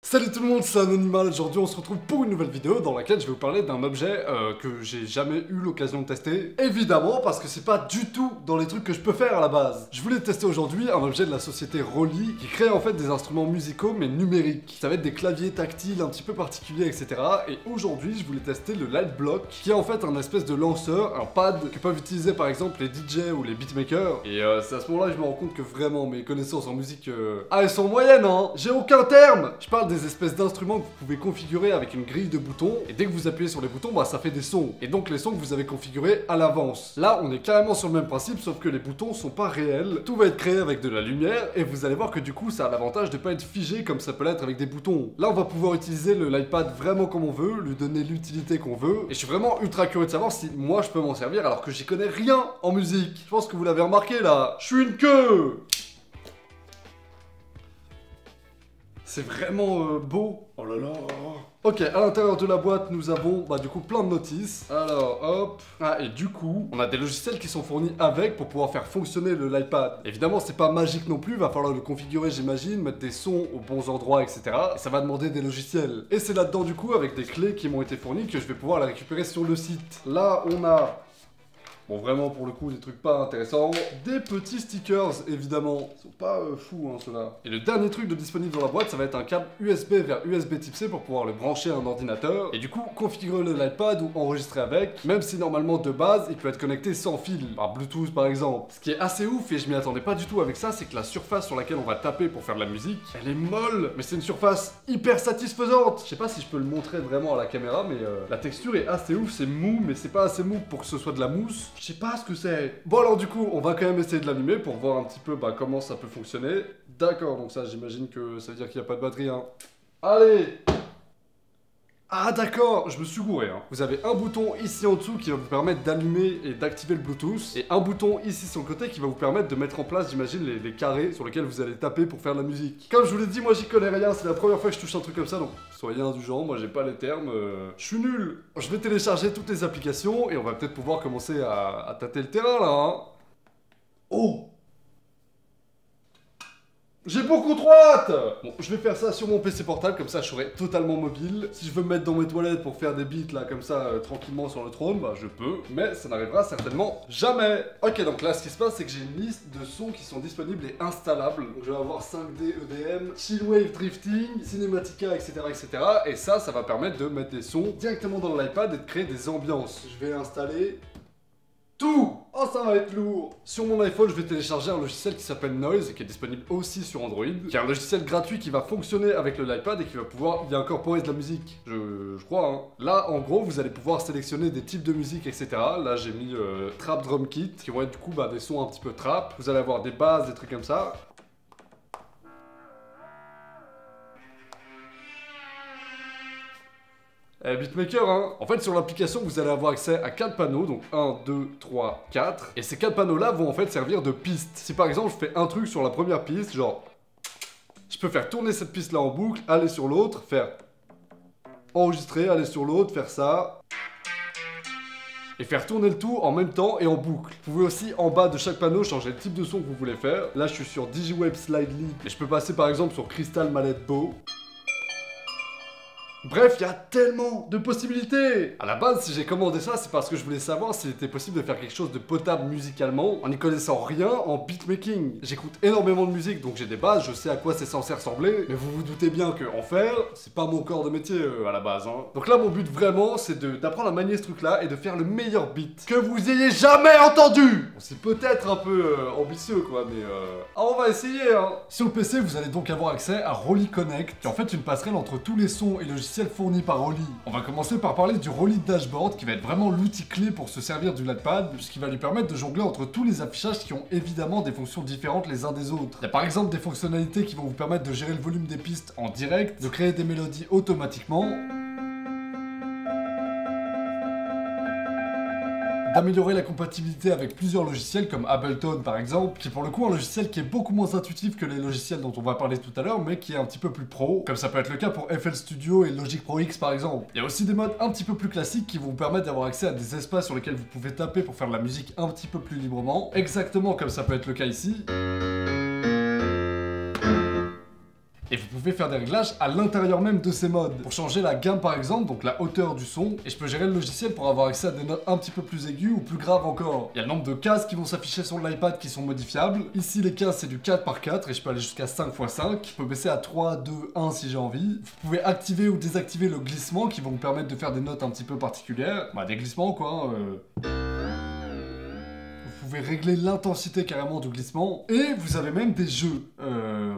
Salut tout le monde, c'est Anonymal. Aujourd'hui on se retrouve pour une nouvelle vidéo dans laquelle je vais vous parler d'un objet que j'ai jamais eu l'occasion de tester. Évidemment parce que c'est pas du tout dans les trucs que je peux faire à la base. Je voulais tester aujourd'hui un objet de la société Roly qui crée en fait des instruments musicaux mais numériques. Ça va être des claviers tactiles un petit peu particuliers, etc. Et aujourd'hui je voulais tester le Lightblock qui est en fait un espèce de lanceur, un pad que peuvent utiliser par exemple les DJ ou les beatmakers. Et c'est à ce moment là que je me rends compte que vraiment mes connaissances en musique elles sont moyennes, hein. J'ai aucun terme. Je parle des espèces d'instruments que vous pouvez configurer avec une grille de boutons, et dès que vous appuyez sur les boutons, bah ça fait des sons, et donc les sons que vous avez configurés à l'avance. Là, on est carrément sur le même principe, sauf que les boutons sont pas réels, tout va être créé avec de la lumière, et vous allez voir que du coup, ça a l'avantage de pas être figé comme ça peut l'être avec des boutons. Là, on va pouvoir utiliser le l'iPad vraiment comme on veut, lui donner l'utilité qu'on veut, et je suis vraiment ultra curieux de savoir si moi je peux m'en servir alors que j'y connais rien en musique. Je pense que vous l'avez remarqué là, je suis une queue. C'est vraiment beau. Oh là là. Ok, à l'intérieur de la boîte, nous avons du coup plein de notices. Alors, hop. Ah, et du coup, on a des logiciels qui sont fournis avec pour pouvoir faire fonctionner le l'iPad. Évidemment, c'est pas magique non plus, va falloir le configurer, j'imagine, mettre des sons aux bons endroits, etc. Et ça va demander des logiciels. Et c'est là-dedans, du coup, avec des clés qui m'ont été fournies, que je vais pouvoir la récupérer sur le site. Là, on a... Bon, vraiment, pour le coup, des trucs pas intéressants. Des petits stickers, évidemment. Ils sont pas fous, hein, ceux-là. Et le dernier truc de disponible dans la boîte, ça va être un câble USB vers USB type C pour pouvoir le brancher à un ordinateur. Et du coup, configurer le l'iPad ou enregistrer avec, même si normalement, de base, il peut être connecté sans fil. Par Bluetooth, par exemple. Ce qui est assez ouf, et je m'y attendais pas du tout avec ça, c'est que la surface sur laquelle on va taper pour faire de la musique, elle est molle. Mais c'est une surface hyper satisfaisante. Je sais pas si je peux le montrer vraiment à la caméra, mais la texture est assez ouf. C'est mou, mais c'est pas assez mou pour que ce soit de la mousse. Je sais pas ce que c'est. Bon alors du coup, on va quand même essayer de l'allumer pour voir un petit peu comment ça peut fonctionner. D'accord, donc ça j'imagine que ça veut dire qu'il n'y a pas de batterie, hein. Allez! Ah d'accord, je me suis gouré, hein. Vous avez un bouton ici en dessous qui va vous permettre d'allumer et d'activer le Bluetooth, et un bouton ici sur le côté qui va vous permettre de mettre en place, j'imagine, les carrés sur lesquels vous allez taper pour faire de la musique. Comme je vous l'ai dit, moi j'y connais rien, c'est la première fois que je touche un truc comme ça, donc soyez indulgents, moi j'ai pas les termes, je suis nul. Je vais télécharger toutes les applications, et on va peut-être pouvoir commencer à tâter le terrain là, hein. Oh! J'ai beaucoup trop hâte! Bon, je vais faire ça sur mon PC portable, comme ça je serai totalement mobile. Si je veux me mettre dans mes toilettes pour faire des beats là, comme ça, tranquillement sur le trône, bah je peux. Mais ça n'arrivera certainement jamais. Ok, donc là ce qui se passe, c'est que j'ai une liste de sons qui sont disponibles et installables. Donc je vais avoir 5D, EDM, Chillwave Drifting, Cinematica, etc. etc. Et ça va permettre de mettre des sons directement dans l'iPad et de créer des ambiances. Je vais installer... tout! Oh, ça va être lourd! Sur mon iPhone, je vais télécharger un logiciel qui s'appelle Noise, qui est disponible aussi sur Android, qui est un logiciel gratuit qui va fonctionner avec le l'iPad et qui va pouvoir y incorporer de la musique. Je crois, hein. Là, en gros, vous allez pouvoir sélectionner des types de musique, etc. Là, j'ai mis Trap Drum Kit, qui vont être du coup des sons un petit peu trap. Vous allez avoir des basses, des trucs comme ça. Beatmaker, hein. En fait, sur l'application, vous allez avoir accès à 4 panneaux, donc 1, 2, 3, 4. Et ces 4 panneaux-là vont en fait servir de piste. Si par exemple, je fais un truc sur la première piste, genre... je peux faire tourner cette piste-là en boucle, aller sur l'autre, faire... enregistrer, aller sur l'autre, faire ça... et faire tourner le tout en même temps et en boucle. Vous pouvez aussi, en bas de chaque panneau, changer le type de son que vous voulez faire. Là, je suis sur DigiWave Slidely, et je peux passer par exemple sur Crystal Mallet Bow. Bref, il y a tellement de possibilités. À la base, si j'ai commandé ça, c'est parce que je voulais savoir s'il était possible de faire quelque chose de potable musicalement en n'y connaissant rien en beatmaking. J'écoute énormément de musique, donc j'ai des bases, je sais à quoi c'est censé ressembler, mais vous vous doutez bien que en faire, c'est pas mon corps de métier à la base, hein. Donc là, mon but vraiment, c'est d'apprendre à manier ce truc-là et de faire le meilleur beat que vous ayez jamais entendu. Bon, c'est peut-être un peu ambitieux, quoi, mais on va essayer, hein. Sur le PC, vous allez donc avoir accès à Roly Connect, qui est en fait une passerelle entre tous les sons et logiciels fournis par Roly. On va commencer par parler du Roly Dashboard qui va être vraiment l'outil clé pour se servir du l'iPad, puisqu'il va lui permettre de jongler entre tous les affichages qui ont évidemment des fonctions différentes les uns des autres. Il y a par exemple des fonctionnalités qui vont vous permettre de gérer le volume des pistes en direct, de créer des mélodies automatiquement, d'améliorer la compatibilité avec plusieurs logiciels comme Ableton par exemple, qui est pour le coup un logiciel qui est beaucoup moins intuitif que les logiciels dont on va parler tout à l'heure, mais qui est un petit peu plus pro, comme ça peut être le cas pour FL Studio et Logic Pro X par exemple. Il y a aussi des modes un petit peu plus classiques qui vont vous permettre d'avoir accès à des espaces sur lesquels vous pouvez taper pour faire de la musique un petit peu plus librement, exactement comme ça peut être le cas ici. Et vous pouvez faire des réglages à l'intérieur même de ces modes. Pour changer la gamme par exemple, donc la hauteur du son, et je peux gérer le logiciel pour avoir accès à des notes un petit peu plus aiguës ou plus graves encore. Il y a le nombre de cases qui vont s'afficher sur l'iPad qui sont modifiables. Ici les cases c'est du 4x4 et je peux aller jusqu'à 5x5. Je peux baisser à 3, 2, 1 si j'ai envie. Vous pouvez activer ou désactiver le glissement qui vont vous permettre de faire des notes un petit peu particulières. Bah des glissements quoi. Vous pouvez régler l'intensité carrément du glissement. Et vous avez même des jeux.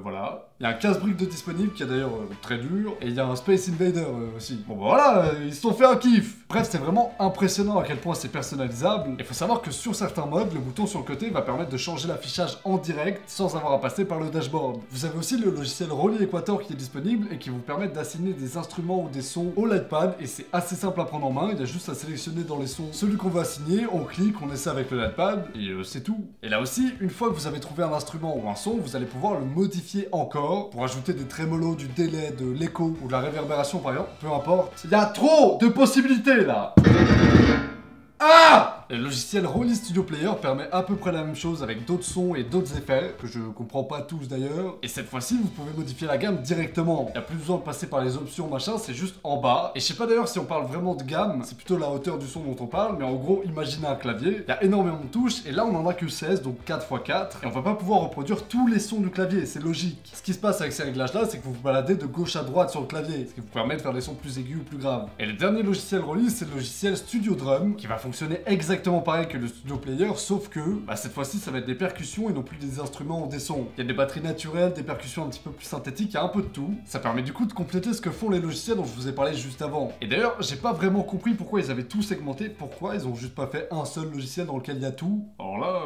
Voilà. Il y a un casse-brique de disponible qui est d'ailleurs très dur. Et il y a un Space Invader aussi. Bon bah voilà, ils se sont fait un kiff. Bref, c'est vraiment impressionnant à quel point c'est personnalisable. Il faut savoir que sur certains modes, le bouton sur le côté va permettre de changer l'affichage en direct sans avoir à passer par le dashboard. Vous avez aussi le logiciel Rolly Equator qui est disponible et qui vous permet d'assigner des instruments ou des sons au LivePad. Et c'est assez simple à prendre en main. Il y a juste à sélectionner dans les sons celui qu'on va assigner. On clique, on essaie avec le LivePad et c'est tout. Et là aussi, une fois que vous avez trouvé un instrument ou un son, vous allez pouvoir le modifier encore pour ajouter des trémolos, du délai, de l'écho ou de la réverbération par exemple, peu importe. Il y a trop de possibilités là. Ah! Le logiciel Rolly Studio Player permet à peu près la même chose avec d'autres sons et d'autres effets, que je comprends pas tous d'ailleurs. Et cette fois-ci, vous pouvez modifier la gamme directement. Il n'y a plus besoin de passer par les options machin, c'est juste en bas. Et je sais pas d'ailleurs si on parle vraiment de gamme, c'est plutôt la hauteur du son dont on parle, mais en gros, imaginez un clavier, il y a énormément de touches, et là on en a que 16, donc 4x4, et on va pas pouvoir reproduire tous les sons du clavier, c'est logique. Ce qui se passe avec ces réglages-là, c'est que vous vous baladez de gauche à droite sur le clavier, ce qui vous permet de faire des sons plus aigus ou plus graves. Et le dernier logiciel Rolly, c'est le logiciel Studio Drum, qui va fonctionner exactement pareil que le Studio Player, sauf que cette fois-ci ça va être des percussions et non plus des instruments ou des sons. Il y a des batteries naturelles, des percussions un petit peu plus synthétiques, il y a un peu de tout. Ça permet du coup de compléter ce que font les logiciels dont je vous ai parlé juste avant. Et d'ailleurs, j'ai pas vraiment compris pourquoi ils avaient tout segmenté, pourquoi ils ont juste pas fait un seul logiciel dans lequel il y a tout. Alors là,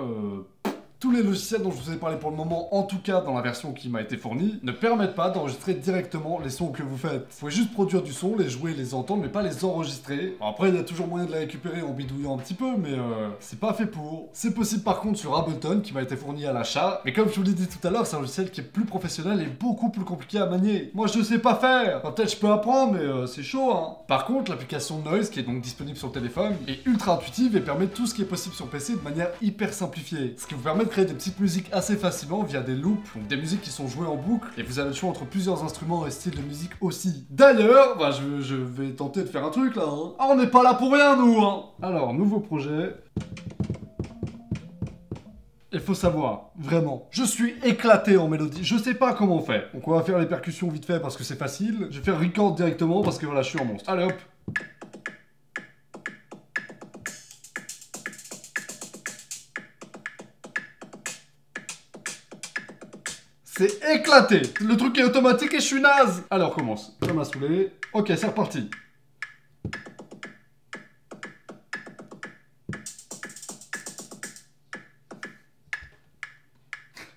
tous les logiciels dont je vous ai parlé pour le moment, en tout cas dans la version qui m'a été fournie, ne permettent pas d'enregistrer directement les sons que vous faites. Vous pouvez juste produire du son, les jouer, les entendre, mais pas les enregistrer. Bon, après, il y a toujours moyen de les récupérer en bidouillant un petit peu, mais c'est pas fait pour. C'est possible par contre sur Ableton, qui m'a été fourni à l'achat, mais comme je vous l'ai dit tout à l'heure, c'est un logiciel qui est plus professionnel et beaucoup plus compliqué à manier. Moi, je sais pas faire. Enfin, peut-être je peux apprendre, mais c'est chaud, hein. Par contre, l'application Noise, qui est donc disponible sur le téléphone, est ultra intuitive et permet tout ce qui est possible sur PC de manière hyper simplifiée. Ce qui vous permet de créer des petites musiques assez facilement via des loops, donc des musiques qui sont jouées en boucle, et vous avez le choix entre plusieurs instruments et styles de musique aussi. D'ailleurs, je vais tenter de faire un truc là, hein. Ah, on n'est pas là pour rien, nous, hein. Alors, nouveau projet. Il faut savoir, vraiment, je suis éclaté en mélodie, je sais pas comment on fait. Donc on va faire les percussions vite fait parce que c'est facile. Je vais faire record directement parce que voilà, je suis un monstre. Allez hop. C'est éclaté. Le truc est automatique et je suis naze. Alors commence. Ça m'a saoulé. Ok, c'est reparti.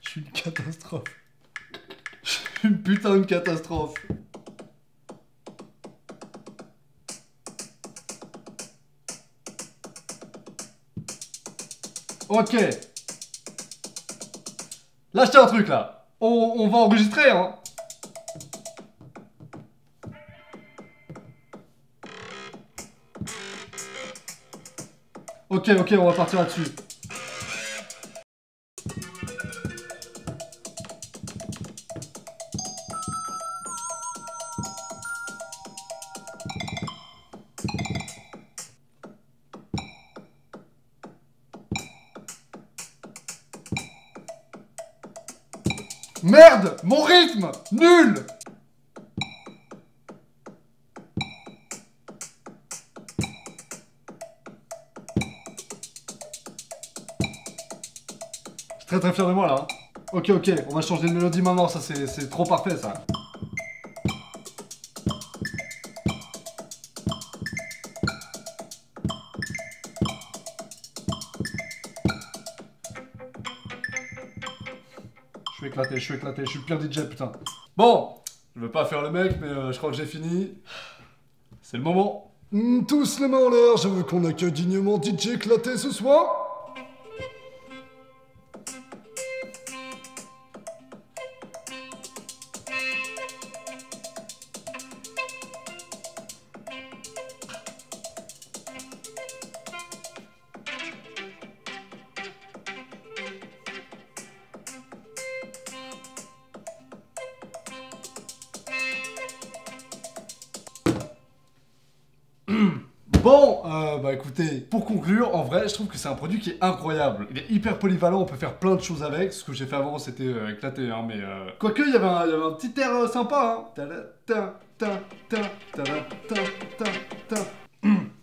Je suis une catastrophe. Je suis une putain de catastrophe. Ok. Lâchez un truc là. On va enregistrer, hein. Ok, on va partir là-dessus. Merde! Mon rythme! Nul! Je suis très très fier de moi là. Hein. Ok, on va changer de mélodie maintenant, ça c'est trop parfait ça. Je suis éclaté, je suis le pire DJ, putain. Bon, je veux pas faire le mec, mais je crois que j'ai fini. C'est le moment. Tous les mains en l'air, je veux qu'on accueille dignement DJ éclaté ce soir. Bon, bah écoutez, pour conclure, en vrai, je trouve que c'est un produit qui est incroyable. Il est hyper polyvalent, on peut faire plein de choses avec. Ce que j'ai fait avant, c'était éclaté, hein, mais... Quoique, il y avait un petit air sympa, hein.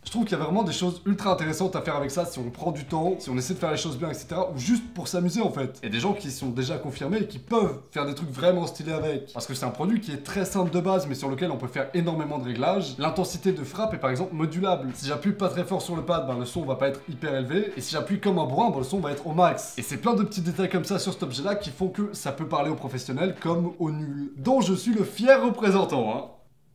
Je trouve qu'il y a vraiment des choses ultra intéressantes à faire avec ça si on prend du temps, si on essaie de faire les choses bien, etc. Ou juste pour s'amuser en fait. Il y a des gens qui sont déjà confirmés et qui peuvent faire des trucs vraiment stylés avec. Parce que c'est un produit qui est très simple de base mais sur lequel on peut faire énormément de réglages. L'intensité de frappe est par exemple modulable. Si j'appuie pas très fort sur le pad, ben, le son va pas être hyper élevé. Et si j'appuie comme un bourrin, ben, le son va être au max. Et c'est plein de petits détails comme ça sur cet objet là qui font que ça peut parler aux professionnels comme aux nuls. Dont je suis le fier représentant, hein.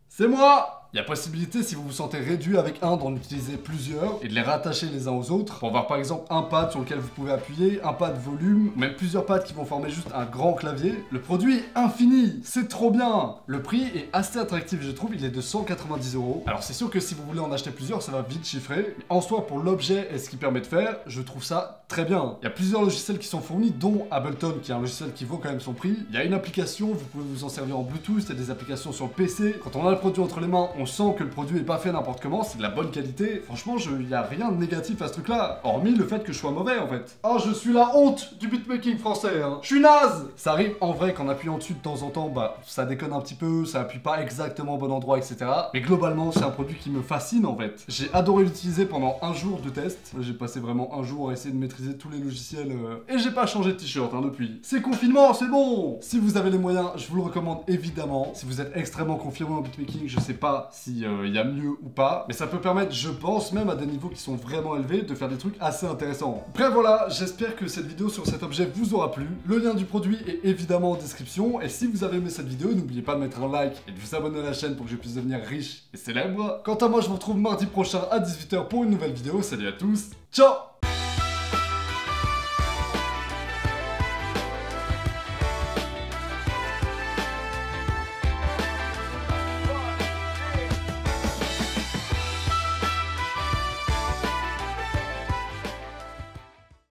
C'est moi! Il y a possibilité, si vous vous sentez réduit avec un, d'en utiliser plusieurs et de les rattacher les uns aux autres pour avoir par exemple un pad sur lequel vous pouvez appuyer, un pad volume, ou même plusieurs pads qui vont former juste un grand clavier. Le produit est infini, c'est trop bien. Le prix est assez attractif, je trouve, il est de 190 €. Alors c'est sûr que si vous voulez en acheter plusieurs, ça va vite chiffrer. Mais en soi, pour l'objet et ce qu'il permet de faire, je trouve ça très bien. Il y a plusieurs logiciels qui sont fournis, dont Ableton, qui est un logiciel qui vaut quand même son prix. Il y a une application, vous pouvez vous en servir en Bluetooth, il y a des applications sur le PC. Quand on a le produit entre les mains, on sent que le produit est pas fait n'importe comment, c'est de la bonne qualité. Franchement, il y a rien de négatif à ce truc-là, hormis le fait que je sois mauvais en fait. Oh, je suis la honte du beatmaking français, hein. Je suis naze. Ça arrive en vrai qu'en appuyant dessus de temps en temps, bah ça déconne un petit peu, ça appuie pas exactement au bon endroit, etc. Mais globalement, c'est un produit qui me fascine en fait. J'ai adoré l'utiliser pendant un jour de test. J'ai passé vraiment un jour à essayer de maîtriser tous les logiciels et j'ai pas changé de t-shirt hein, depuis. C'est confinement, c'est bon. Si vous avez les moyens, je vous le recommande évidemment. Si vous êtes extrêmement confirmé en beatmaking, je sais pas si il y a mieux ou pas, mais ça peut permettre, je pense, même à des niveaux qui sont vraiment élevés, de faire des trucs assez intéressants. Bref, voilà, j'espère que cette vidéo sur cet objet vous aura plu. Le lien du produit est évidemment en description, et si vous avez aimé cette vidéo, n'oubliez pas de mettre un like et de vous abonner à la chaîne pour que je puisse devenir riche et célèbre. Quant à moi, je vous retrouve mardi prochain à 18 h pour une nouvelle vidéo. Salut à tous, ciao!